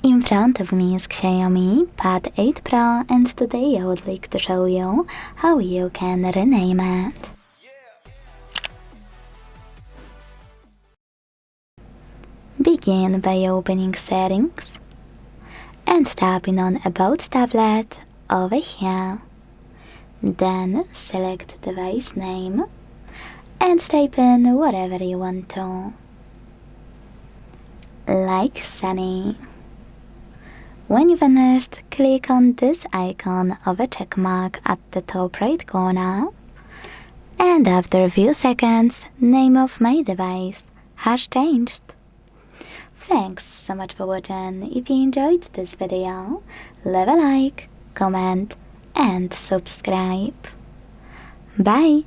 In front of me is XIAOMI Pad 8 Pro, and today I would like to show you how you can rename it. Begin by opening Settings and tapping on About tablet over here. Then select device name and type in whatever you want to, like Sunny. When you finished, click on this icon of a check mark at the top right corner, and after a few seconds, name of my device has changed. Thanks so much for watching. If you enjoyed this video, leave a like, comment and subscribe. Bye!